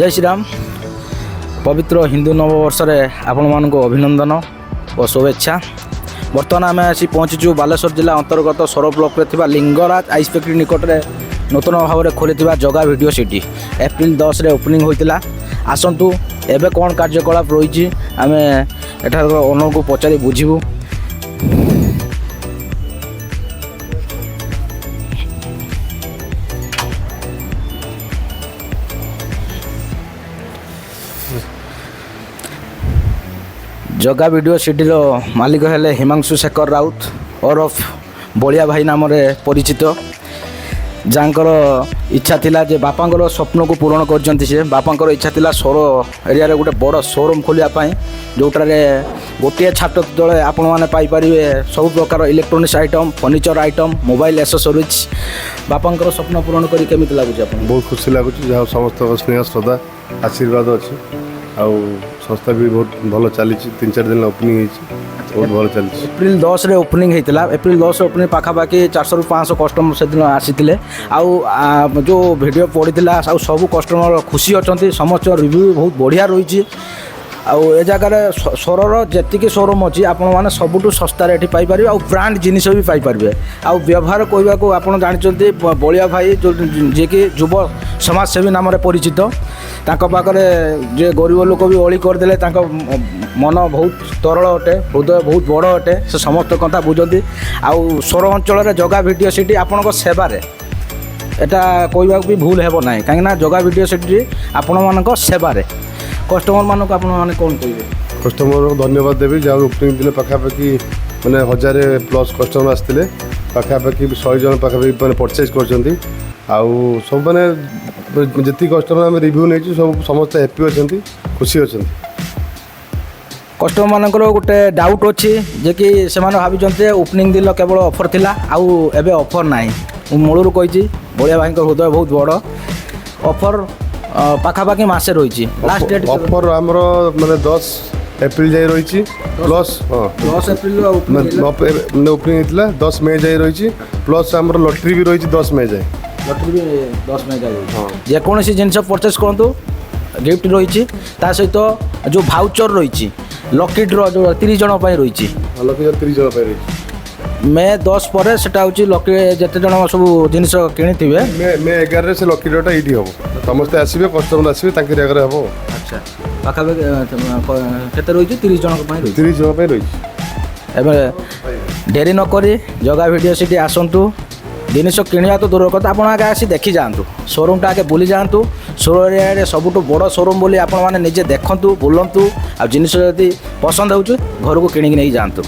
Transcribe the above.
जय श्री राम। पवित्र हिंदू नववर्ष आपण मानक अभिनंदन और शुभेच्छा। बर्तमान आम आसी पहुँचीचु बालेश्वर जिला अंतर्गत सोरो ब्लॉक रे लिंगराज आइस फैक्ट्री निकट में नूतन भाव में खोली जगा वीडियो सिटी एप्रिल 10 रे ओपनिंग होता। आसतु एबे कौन कार्यकलाप रही आम एठार ओनर को पचारि बुझू। जगा वीडियो सिटी मालिक हेले हिमांशु शेखर राउत और बलिया भाई नाम परिचित, जहाँकर इच्छा थिला जे बापांकर स्वप्न को पूरण करछंती। से बापांकर इच्छा थिला सोरो एरिया रे गोटे बड़ शोरूम खोलिया पाई, जोटारे गोटे छात तले आपण माने पाई परिबे सब प्रकार electronics item, furniture item, mobile accessories. बापांकर स्वप्न पूरण करी केमिति लागुछ आपन? बहुत खुशी लागुछ, जहाँ समस्त स्नेह श्रद्धा आशीर्वाद अच्छी। आउ संस्था भी बहुत भल चली 3-4 दिन ओपनिंग बहुत भल चली। एप्रिल 10 रे ओपनिंग होता। एप्रिल 10 ओपनिंग पाखापाखि 400 ରୁ 500 कस्टमर से दिन आसी जो वीडियो पड़ा सब कस्टमर खुशी अच्छा। समस्त रिव्यू बहुत बढ़िया रही। ए जगार सोरर जी शोरूम अच्छी आपण सबुठ सस्तार ये पाइपर आ ब्रांड जिनिस भी पाइपर। आ व्यवहार कहवा को आप जानते बलिया भाई जो जी कि युव समाजसेवी नाम परिचित, पाखे जे गरीब लोक भी अली करदे मन बहुत तरल अटे, हृदय बहुत बड़ अटे, से समस्त कथा बुझती। आउ सोर अंचल जगा वीडियो सिटी आपण सेवार एटा कहवा भी भूल हेब ना, कहीं जगा वीडियो सिटी आपण मान सेवार कस्टमर मानक आप कौन कहे? कस्टमर को धन्यवाद देवी, जहाँ ओपनिंग दिन पाखापाखि मैंने 1000+ कस्टमर आसते, पाखापाखि 100 जन पाखापाखि मैंने परचेज कर सब मैंने जी कस्टमर आम रिव्यू नहीं सब समस्त हैप्पी अच्छा, खुशी अच्छा। कस्टमर मानकर गोटे डाउट अच्छी जे कि से भाई ओपनिंग दिन केवल ऑफर थिला आउ एबे ऑफर ना। मूलर कही बलिया भाई हृदय बहुत बड़ ऑफर पाखापाखि मसे रही। लास्ट डेट ऑफर आमर माने 10 एप्रिल जाए रही प्लस 10 एप्रिल ओपनिंग होता 10 मई जाए रही प्लस आमर लॉटरी भी रही 10 मई जाए। लॉटरी भी 10 मई जाए। जेकोसी जिनस परचेस करूँ गिफ्ट रही सहित जो भाउचर रही लकी ड्र जो 30 जन रही। लकी 30 जन रही मे 10 पर सेटा होची लकी जेते जन सब जिनिस किनी थिबे मे 11 से लकी ड्रटा एठी हो समस्त आसीबे कस्टमर आसीबे तांके आगे हो। अच्छा पाखा केते रही 30 जन रही 30 जन रही। एबे डेरी न करी जगा वीडियो सिटी आसंतु, जिनिस किणवा तो दूर कथा आपण आगे आसी देखी जातु, शोरूमटा आगे बुली जातु। सोरो एरिया सबुठ बड़ शोरूम बोली आपण माने निजे देखंतु बुलंतु आ जिनिस जदि पसंद होउछु घर को किणी नहीं जातु।